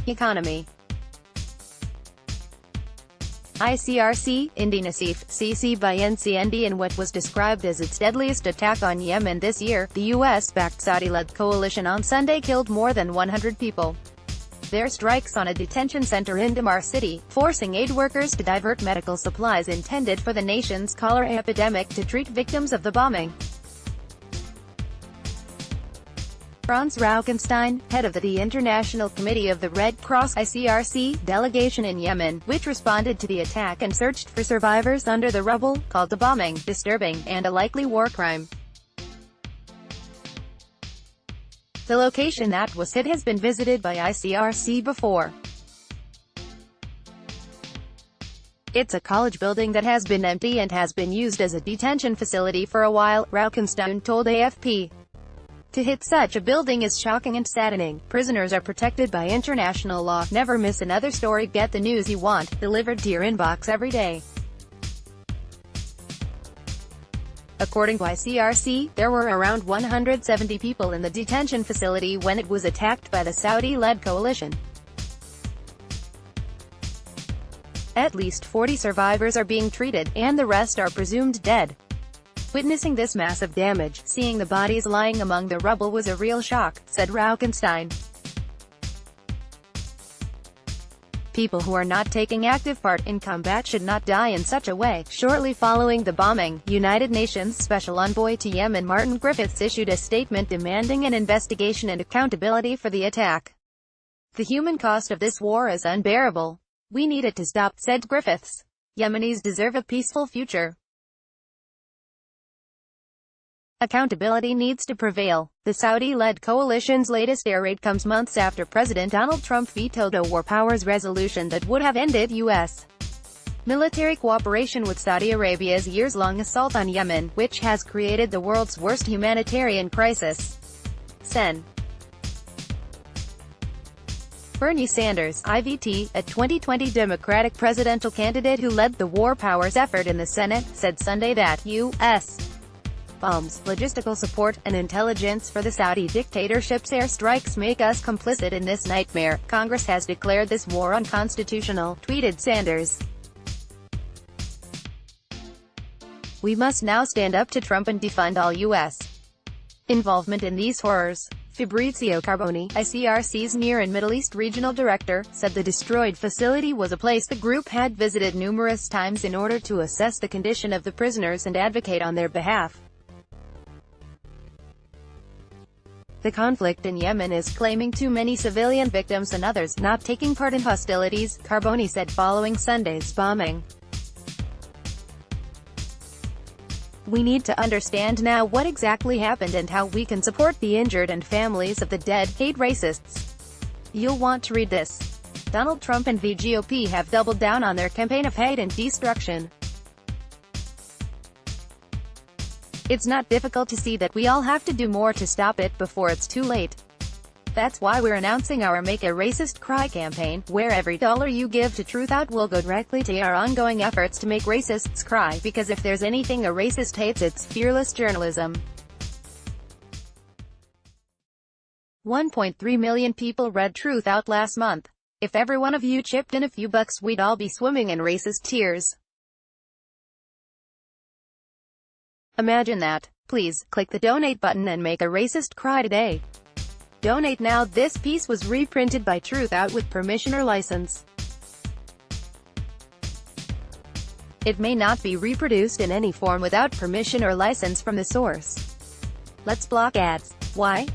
Economy. ICRC, Indi Nasif, CC by NCND. In what was described as its deadliest attack on Yemen this year, the US-backed Saudi-led coalition on Sunday killed more than 100 people. Their strikes on a detention center in Damar City, forcing aid workers to divert medical supplies intended for the nation's cholera epidemic to treat victims of the bombing. Franz Rauchenstein, head of the International Committee of the Red Cross ICRC delegation in Yemen, which responded to the attack and searched for survivors under the rubble, called the bombing disturbing and a likely war crime. The location that was hit has been visited by ICRC before. It's a college building that has been empty and has been used as a detention facility for a while, Rauchenstein told AFP. To hit such a building is shocking and saddening. Prisoners are protected by international law. Never miss another story. Get the news you want, delivered to your inbox every day. According to ICRC, there were around 170 people in the detention facility when it was attacked by the Saudi-led coalition. At least 40 survivors are being treated, and the rest are presumed dead. Witnessing this massive damage, seeing the bodies lying among the rubble was a real shock, said Rauchenstein. People who are not taking active part in combat should not die in such a way. Shortly following the bombing, United Nations Special Envoy to Yemen Martin Griffiths issued a statement demanding an investigation and accountability for the attack. The human cost of this war is unbearable. We need it to stop, said Griffiths. Yemenis deserve a peaceful future. Accountability needs to prevail. The Saudi-led coalition's latest air raid comes months after President Donald Trump vetoed a war powers resolution that would have ended U.S. military cooperation with Saudi Arabia's years-long assault on Yemen, which has created the world's worst humanitarian crisis. Sen. Bernie Sanders, IVT, a 2020 Democratic presidential candidate who led the war powers effort in the Senate, said Sunday that U.S. bombs, logistical support, and intelligence for the Saudi dictatorship's airstrikes make us complicit in this nightmare. Congress has declared this war unconstitutional, tweeted Sanders. We must now stand up to Trump and defund all U.S. involvement in these horrors. Fabrizio Carboni, ICRC's Near and Middle East Regional Director, said the destroyed facility was a place the group had visited numerous times in order to assess the condition of the prisoners and advocate on their behalf. The conflict in Yemen is claiming too many civilian victims and others not taking part in hostilities, Carboni said following Sunday's bombing. We need to understand now what exactly happened and how we can support the injured and families of the dead, hate racists. You'll want to read this. Donald Trump and the GOP have doubled down on their campaign of hate and destruction. It's not difficult to see that we all have to do more to stop it before it's too late. That's why we're announcing our Make a Racist Cry campaign, where every dollar you give to Truth Out will go directly to our ongoing efforts to make racists cry, because if there's anything a racist hates, it's fearless journalism. 1.3 million people read Truth Out last month. If every one of you chipped in a few bucks, we'd all be swimming in racist tears. Imagine that. Please, click the donate button and make a racist cry today. Donate now. This piece was reprinted by Truth Out with permission or license. It may not be reproduced in any form without permission or license from the source. Let's block ads. Why?